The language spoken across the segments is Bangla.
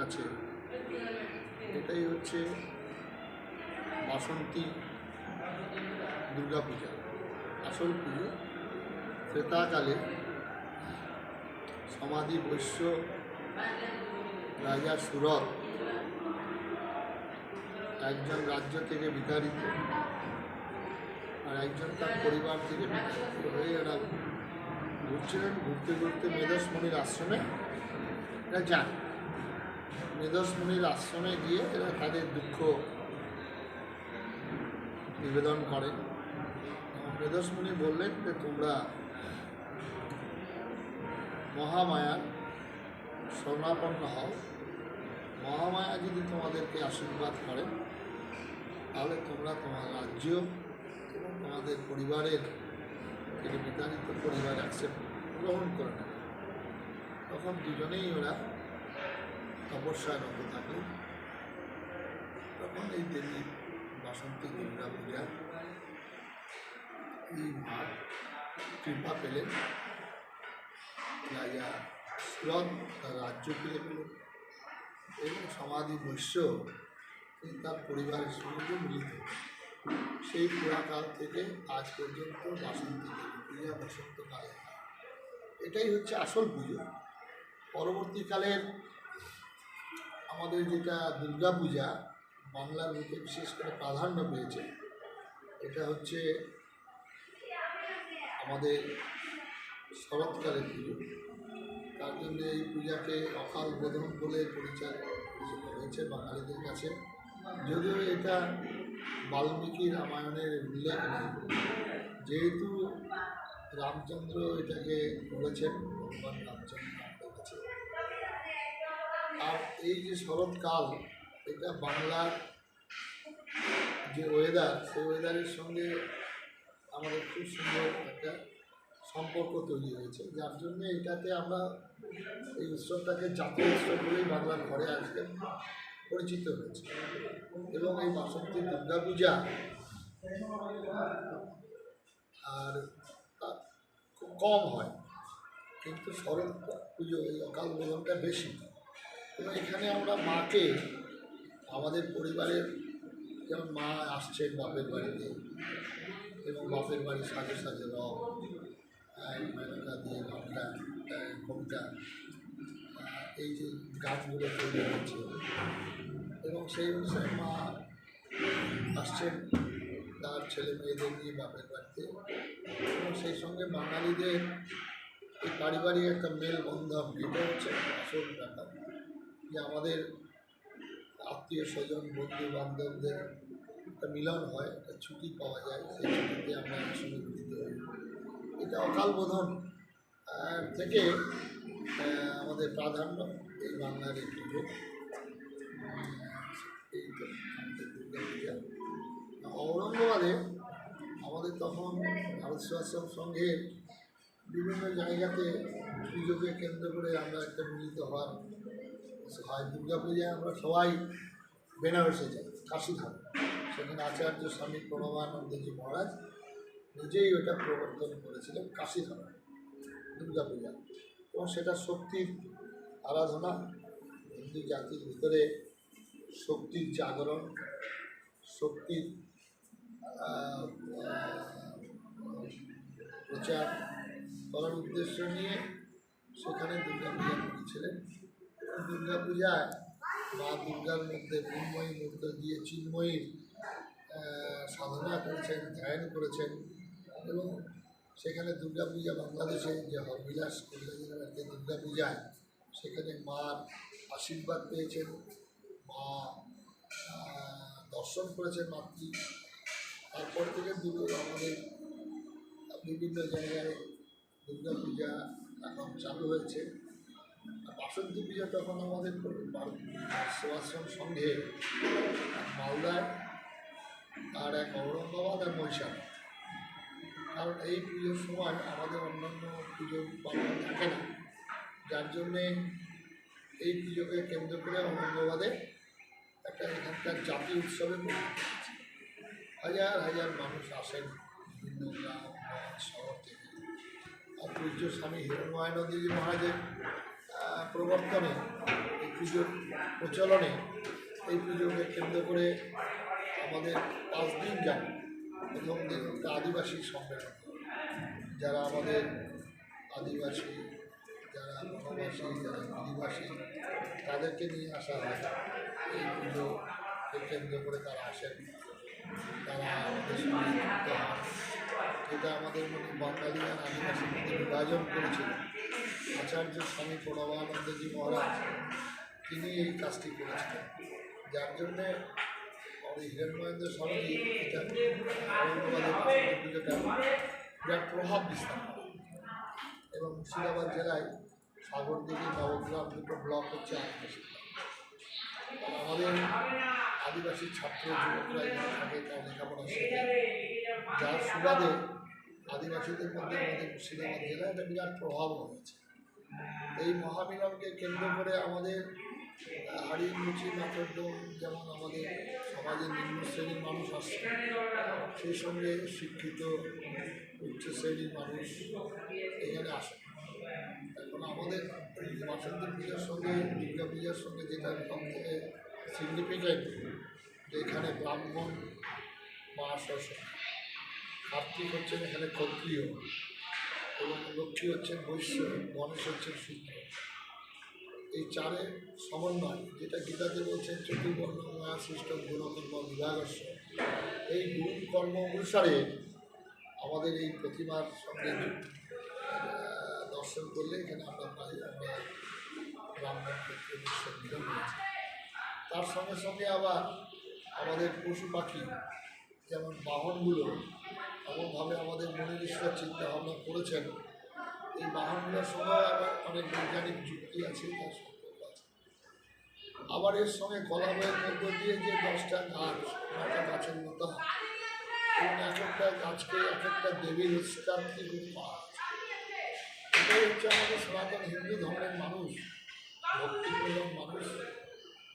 কাছে এটাই হচ্ছে বাসন্তী দুর্গাপূজা, আসল পুজো। ত্রেতাকালে সমাধি বৈশ্য রাজা সুরত একজন রাজ্য থেকে বিতাড়িত আর একজন তার পরিবার থেকে বিতাড়িত হয়ে এরা ঘুরছিলেন। ঘুরতে ঘুরতে মেধসমণির আশ্রমে এরা যান। মেধসমণির আশ্রমে গিয়ে এরা তাদের দুঃখ নিবেদন করেন। মেধসমণি বললেন যে তোমরা মহামায়ার শরণাপন্ন হও, মহামায়া যদি তোমাদেরকে আশীর্বাদ করেন তাহলে তোমরা তোমার রাজ্য এবং তোমাদের পরিবারের থেকে বিতাড়িত পরিবার অ্যাকসেপ্ট গ্রহণ করে নেবে। তখন দুজনেই ওরা তপস্যায় রত থাকল। তখন এই দেবী বাসন্তী দুর্গা পূজা এই মা কৃপা পেলেন, রাজা সুরত তার রাজ্য ফিরে পেলেন এবং সমাধি বৈশ্য তিনি তার পরিবারের সঙ্গে মিলিত। সেই পুরাকাল থেকে আজ পর্যন্ত বাসন্তী দেবী পূজা বসন্তকালে এটাই হচ্ছে আসল পুজো। পরবর্তীকালের আমাদের যেটা দুর্গা পূজা বাংলার বুকে বিশেষ করে প্রাধান্য পেয়েছে, এটা হচ্ছে আমাদের শরৎকালের পুজো। তার জন্য এই পূজাকে অকাল বোধন বলে পরিচয় হয়েছে বাঙালিদের কাছে। যদিও এটা বাল্মীকি রামায়ণের উল্লেখ নেই, যেহেতু রামচন্দ্র এটাকে করেছেন, ভগবান রামচন্দ্র আমাদের কাছে। আর এই যে শরৎকাল, এটা বাংলার যে ওয়েদার, সেই ওয়েদারের সঙ্গে আমাদের খুব সুন্দর একটা সম্পর্ক তৈরি হয়েছে, যার জন্য এটাতে আমরা এই উৎসবটাকে জাতীয় উৎসব বলেই বাংলার ঘরে আজকে পরিচিত হয়েছে। এবং এই বাসন্তী দুর্গা পূজা আর খুব কম হয়, কিন্তু শরৎ পুজো এই অকাল বোধনটা বেশি। এবং এখানে আমরা মাকে আমাদের পরিবারের, যেমন মা আসছেন বাপের বাড়িতে এবং বাপের বাড়ির সাজে সাজে রব মেনকা দিয়ে ঘোমটা এই যে গাছগুলো তৈরি হচ্ছে, এবং সেই অনুসারে মা আসছেন তার ছেলে মেয়েদের নিয়ে বাপের বাড়িতে। এবং সেই সঙ্গে বাঙালিদের এই পারিবারিক একটা মেলবন্ধন, এটা হচ্ছে আসল ব্যাপার, যে আমাদের আত্মীয় স্বজন বন্ধু বান্ধবদের একটা মিলন হয়, একটা ছুটি পাওয়া যায়, সেই ছুটিতে আমরা একসঙ্গে মিলিত হই। এটা অকাল বোধন থেকে আমাদের প্রাধান্য এই বাংলার এই পুজো, এই আমাদের দুর্গা পূজা। ঔরঙ্গাবাদে আমাদের তখন ভারত সেবাশ্রম সংঘের বিভিন্ন জায়গাতে পুজোকে কেন্দ্র করে আমরা একটা মিলিত হওয়ার হয়। দুর্গা পূজায় আমরা সবাই বেনারসে যাই, কাশীধাম। সেখানে আচার্য স্বামী প্রণবানন্দজি মহারাজ নিজেই ওটা প্রবর্তন করেছিলেন, কাশীধাম দুর্গা পূজা। এবং সেটা শক্তির আরাধনা, হিন্দু জাতির ভিতরে শক্তির জাগরণ, শক্তির প্রচার করার উদ্দেশ্য নিয়ে সেখানে দুর্গা পূজা করেছিলেন। দুর্গা পূজায় মা দুর্গার মধ্যে মৃন্ময়ী মূর্ত দিয়ে চিন্ময়ীর সাধনা করেছেন, ধ্যান করেছেন। এবং সেখানে দুর্গা পূজা বাংলাদেশে যে হরবিলাস কল্যাণী দুর্গা পূজায় সেখানে মার আশীর্বাদ পেয়েছেন, মা দর্শন করেছেন মাতৃ। তারপর থেকে আমাদের বিভিন্ন জায়গায় দুর্গা পূজা এখন চালু হয়েছে। বাসন্তী পূজা তখন আমাদের সেবাশ্রম সংঘে মালদায় আর এক ঔরঙ্গাবাদ আর মহিষাদল। কারণ এই পুজোর সময় আমাদের অন্যান্য পুজোর পালন থাকে না, যার জন্যে এই পুজোকে কেন্দ্র করে ঔরঙ্গাবাদে একটা এখানকার জাতীয় উৎসবে পরিণত হয়েছে। হাজার হাজার মানুষ আসেন বিভিন্ন গ্রাম শহর থেকে। আর পূজ্য স্বামী হিরণময়ানন্দজি মহারাজের প্রবর্তনে, এই পুজোর প্রচলনে, এই পুজোকে কেন্দ্র করে আমাদের 5 দিন যাবে। প্রথম দিন একটা আদিবাসী সম্মেলন, যারা আমাদের আদিবাসী, যারা বনবাসী, যারা গিরিবাসী, তাদেরকে নিয়ে আসা হয়। এই পুজোকে কেন্দ্র করে তারা আসেন, তারা আমাদের সঙ্গে যুক্ত হন। এটা আমাদের মধ্যে বাঙালি আর আদিবাসীর মধ্যে বিভাজন করেছিল আচার্য স্বামী প্রণবানন্দজি মহারাজ। তিনি এই কাজটি করেছিলেন, যার জন্যে আমাদের হিরণমহেন্দ্র স্বামীজি এটা ঔরঙ্গাবাদের বাসন্তী পুজোটা বিরাট প্রভাব বিস্তার করে। এবং মুর্শিদাবাদ জেলায় সাগরদিঘি, নবগ্রাম দুটো ব্লক হচ্ছে আদিবাসী। আমাদের আদিবাসী ছাত্র যুবকরা এখানে থাকে, তার লেখাপড়া শেখে, যার সুবাদে আদিবাসীদের মধ্যে আমাদের মুর্শিদাবাদ জেলায় একটা বিরাট প্রভাব হয়েছে। এই মহামিলনকে কেন্দ্র করে আমাদের হাড়ি মুচি মাতরডোম, যেমন আমাদের সমাজের নিম্ন শ্রেণীর মানুষ আসছে, সেই সঙ্গে শিক্ষিত উচ্চ শ্রেণীর মানুষ এখানে আসে। এখন আমাদের বাসন্তী পূজার সঙ্গে দুর্গা পূজার সঙ্গে যেটা সব থেকে সিগনিফিক্যান্ট, যে এখানে ব্রাহ্মণ মহাশয়, কার্তিক হচ্ছেন এখানে ক্ষত্রিয়, এবং লক্ষ্মী হচ্ছেন বৈশ্য, গণেশ হচ্ছেন শূদ্র। এই চারের সমন্বয়, যেটা গীতাতে বলছেন চতুর্বর্ণ ময়া সৃষ্ট গুণকর্ম বিভাগস্য, এই গুণ কর্ম অনুসারে আমাদের এই প্রতিমার সঙ্গে দর্শন করলে এখানে আমরা পাই আমরা ব্রাহ্মণ ক্ষেত্রে বিশ্বের মিলন হয়েছে। তার সঙ্গে সঙ্গে আবার আমাদের পশু পাখি, যেমন বাহনগুলো এমনভাবে আমাদের মনের ঈশ্বর চিন্তা ভাবনা করেছেন, এই বাহনগুলোর সঙ্গে আবার অনেক বৈজ্ঞানিক যুক্তি আছে, তার সম্পর্ক আছে। আবার এর সঙ্গে কলামের মধ্য দিয়ে যে 10টা গাছ, 9টা গাছের মতো, এবং এক একটা গাছকে এক একটা দেবীর উৎসাহী রূপ করা আছে। এটাই হচ্ছে আমাদের সনাতন হিন্দু ধর্মের মানুষ, ভক্তিপূর্ণ মানুষ,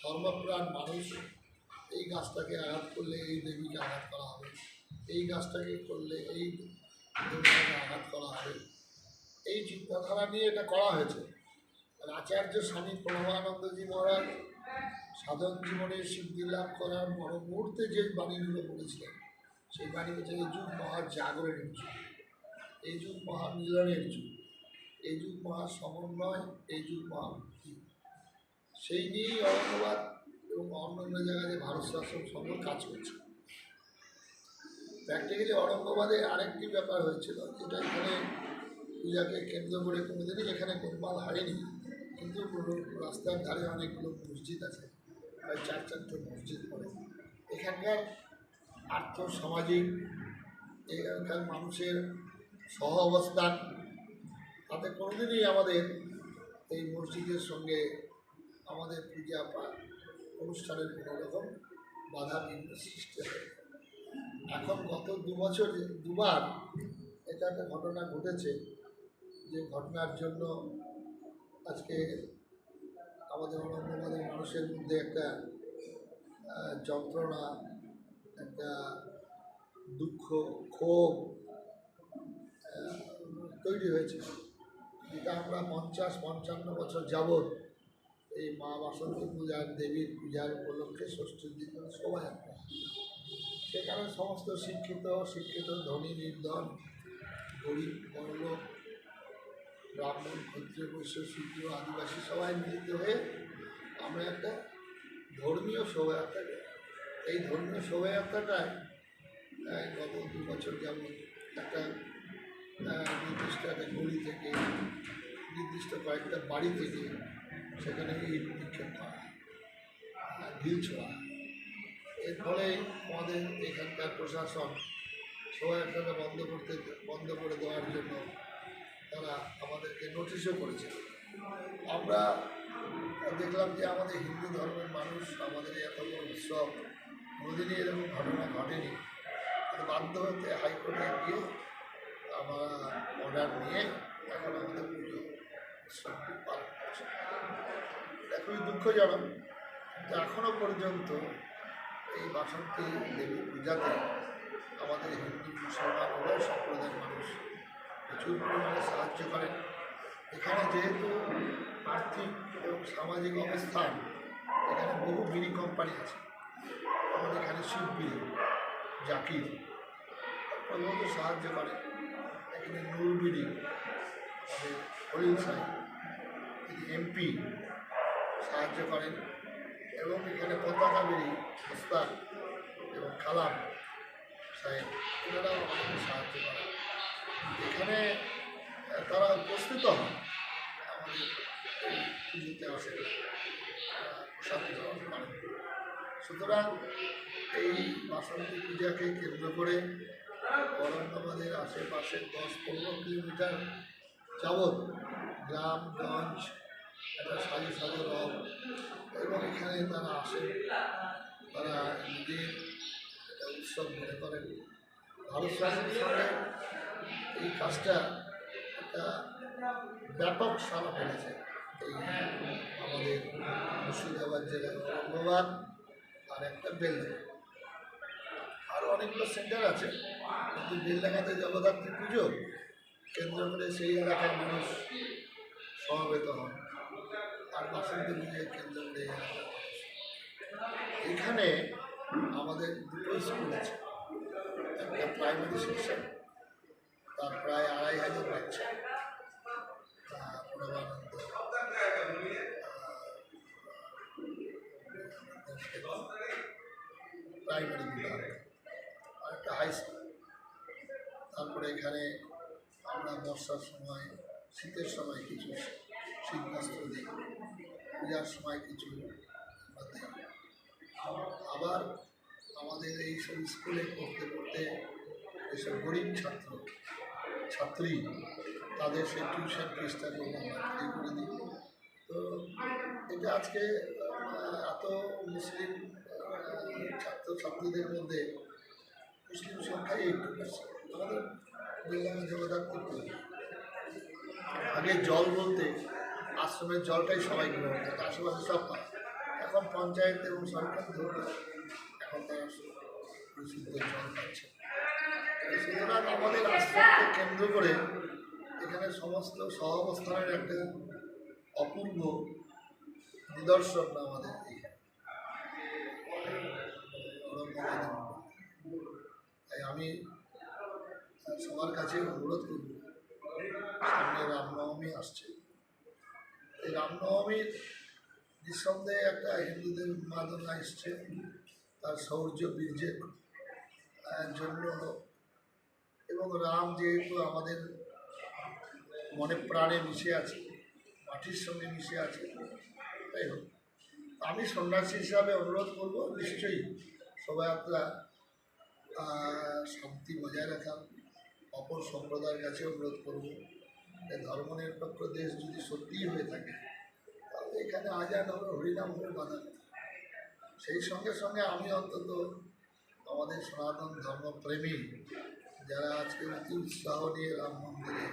ধর্মপ্রাণ মানুষ। এই গাছটাকে আঘাত করলে এই দেবীকে আঘাত করা হবে, এই গাছটাকে করলে এই দেবীকে আঘাত করা হবে, এই চিন্তাধারা নিয়ে এটা করা হয়েছে। আর আচার্য স্বামী প্রণবানন্দজি মহারাজ সাধন জীবনে সিদ্ধি লাভ করার বড় মুহূর্তে যে বাণীগুলো বলেছিলেন, সেই বাণী হচ্ছে এই যুগ মহা জাগরণের যুগ, এই যুগ মহামিলনের যুগ, এই যুগ মহা সমন্বয়, এই যুগ মহামুক্তি। সেই নিয়েই ঔরঙ্গাবাদ এবং অন্যান্য জায়গায় যে ভারত শাসন সংঘ কাজ করছে। প্র্যাকটিক্যালি ঔরঙ্গাবাদে আরেকটি ব্যাপার হয়েছিল, যেটা এখানে পূজাকে কেন্দ্র করে কোনোদিনই এখানে গোলমাল হয়নি, কিন্তু রাস্তার ধারে অনেকগুলো মসজিদ আছে, প্রায় 4-4টে মসজিদ পড়ে। এখানকার আর্থসামাজিক, এখানকার মানুষের সহ অবস্থান, তাতে কোনোদিনই আমাদের এই মসজিদের সঙ্গে আমাদের পূজা পাঠ অনুষ্ঠানের কোনো রকম বাধা বিঘ্ন সৃষ্টি হয়। এখন গত 2 বছর 2বার এটা একটা ঘটনা ঘটেছে, যে ঘটনার জন্য আজকে আমাদের ঔরঙ্গাবাদের মানুষের মধ্যে একটা যন্ত্রণা, একটা দুঃখ, ক্ষোভ তৈরি হয়েছে, যেটা আমরা 50-55 বছর যাবৎ এই মা বাসন্তী পূজার, দেবীর পূজার উপলক্ষে ষষ্ঠীর দিন শোভাযাত্রা, সেখানে সমস্ত শিক্ষিত ধনী নির্ধন, গরিব বড়লোক, ব্রাহ্মণ ক্ষত্রিয় বৈশ্য শূদ্র আদিবাসী সবাই মিলিত হয়ে আমরা একটা ধর্মীয় শোভাযাত্রা করি। এই ধর্মীয় শোভাযাত্রাটায় গত 2 বছর যাবৎ একটা নির্দিষ্ট একটা গলি থেকে, নির্দিষ্ট কয়েকটা বাড়ি থেকে সেখানে ইট নিক্ষেপ করা, ঢিল ছোড়া। এর ফলে আমাদের এখানকার প্রশাসন শোভাযাত্রাটা বন্ধ করে দেওয়ার জন্য তারা আমাদেরকে নোটিশও করেছে। আমরা দেখলাম যে আমাদের হিন্দু ধর্মের মানুষ, আমাদের এত বড় উৎসব, কোনোদিনই এরকম ঘটনা ঘটেনি। বাধ্য হতে হাইকোর্টে গিয়ে আমরা অর্ডার নিয়ে এখন আমাদের পুজো উৎসবটি পালন করছে। এটা খুবই দুঃখজনক, কিন্তু এখনও পর্যন্ত এই বাসন্তী দেবী পূজাতে আমাদের হিন্দু মুসলমান উভয় সম্প্রদায়ের মানুষ প্রচুর পরিমাণে সাহায্য করেন। এখানে যেহেতু আর্থিক এবং সামাজিক অবস্থান, এখানে বহু বিড়ি কোম্পানি আছে। আমাদের এখানে শিব বিড়ি, জাকির প্রভূত সাহায্য করে। এখানে নূর বিড়ি, আমাদের হরিল সাহেব তিনি এমপি সাহায্য করেন, এবং এখানে পতাকা বিড়ি ওস্তাদ এবং কালাম সাহেব এনারাও আমাদের সাহায্য করেন। এখানে তারা উপস্থিত হন আমাদের এই পুজোতে আসে, প্রসাদ গ্রহণ করেন। সুতরাং এই বাসন্তী পূজাকে কেন্দ্র করে ঔরঙ্গাবাদের আশেপাশে 10-15 কিলোমিটার যাবৎ গ্রামগঞ্জ একটা সাজে সাজে রব, এবং এখানে তারা আসেন, তারা নিজের একটা উৎসব মনে করেন। ভারত সরকারের সঙ্গে এই কাজটা একটা ব্যাপক সাড়া ফেলেছে এই আমাদের মুর্শিদাবাদ জেলায় ঔরঙ্গাবাদ আর একটা বেলডাঙ্গা, আরও অনেকগুলো সেন্টার আছে, কিন্তু বেলডাঙ্গাতে জগদ্ধাত্রী পুজো কেন্দ্র করে সেই এলাকার মানুষ সমবেত হন, আর বাসন্তী পুজোকে কেন্দ্র করে এই এলাকার মানুষ। এখানে আমাদের দুটো স্কুল আছে, একটা প্রাইমারি সেকশন, তার প্রায় 2500 বাচ্চা প্রণবানন্দ প্রাইমারি বিভাগ, আর একটা হাই স্কুল। তারপরে এখানে আমরা বর্ষার সময়, শীতের সময় কিছু শীত বস্ত্র দিই, পূজার সময় কিছু আমরা দিই। আবার আমাদের এইসব স্কুলে পড়তে পড়তে এসব গরিব ছাত্র ছাত্রী তাদের সেই টিউশন ফিসটা আমরা ফ্রি করে দিই। তো এটা আজকে এত মুসলিম ছাত্রছাত্রীদের মধ্যে মুসলিম সংখ্যাই 80%। আমাদের বেলডাঙ্গা জগদ্ধাত্রী পুজো, আগে জল বলতে আশ্রমের জলটাই সবাই গ্রহণ করতো, আশেপাশে সব পায়। এখন পঞ্চায়েত এবং সরকার ধরল, এখন তারা বিশুদ্ধ জল পাচ্ছে। সুতরাং আমাদের আশ্রমকে কেন্দ্র করে এখানে সমস্ত সহাবস্থানের একটা অপূর্ব নিদর্শন আমাদের ঔরঙ্গাবাদের। তাই আমি সবার কাছে অনুরোধ করব, সামনে রামনবমী আসছে, এই রামনবমীর নিঃসন্দেহে একটা হিন্দুদের উন্মাদনা এসছে তার শৌর্য বীর্যের জন্য, এবং রাম যেহেতু আমাদের মনে প্রাণে মিশে আছে, মাটির সঙ্গে মিশে আছে, তাই হোক। আমি সন্ন্যাসী হিসাবে অনুরোধ করব, নিশ্চয়ই শোভাযাত্রা শান্তি বজায় রাখা, অপর সম্প্রদায়ের কাছে অনুরোধ করব, ধর্মনিরপেক্ষ দেশ যদি সত্যিই হয়ে থাকে তাহলে এখানে আজান হবে, হরিনাম হবে, বাধা নেই। সেই সঙ্গে সঙ্গে আমি অন্তত আমাদের সনাতন ধর্মপ্রেমী যারা আজকে অতি উৎসাহ নিয়ে রাম মন্দিরে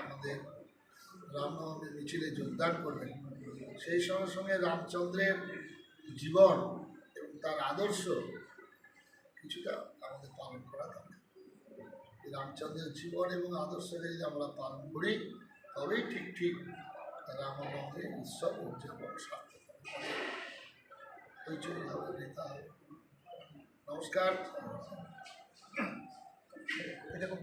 আমাদের রামনবমীর মিছিলে যোগদান করবেন, সেই সঙ্গে সঙ্গে রামচন্দ্রের জীবন এবং তার আদর্শ কিছুটা আমাদের পালন করা দরকার। রামচন্দ্রের জীবন এবং আদর্শকে যদি আমরা পালন করি তবেই ঠিক রামনবমীর উৎসব উদযাপন সার্থক হবে, হইচই হবে, নেতা হবে। নমস্কার। এটা খুব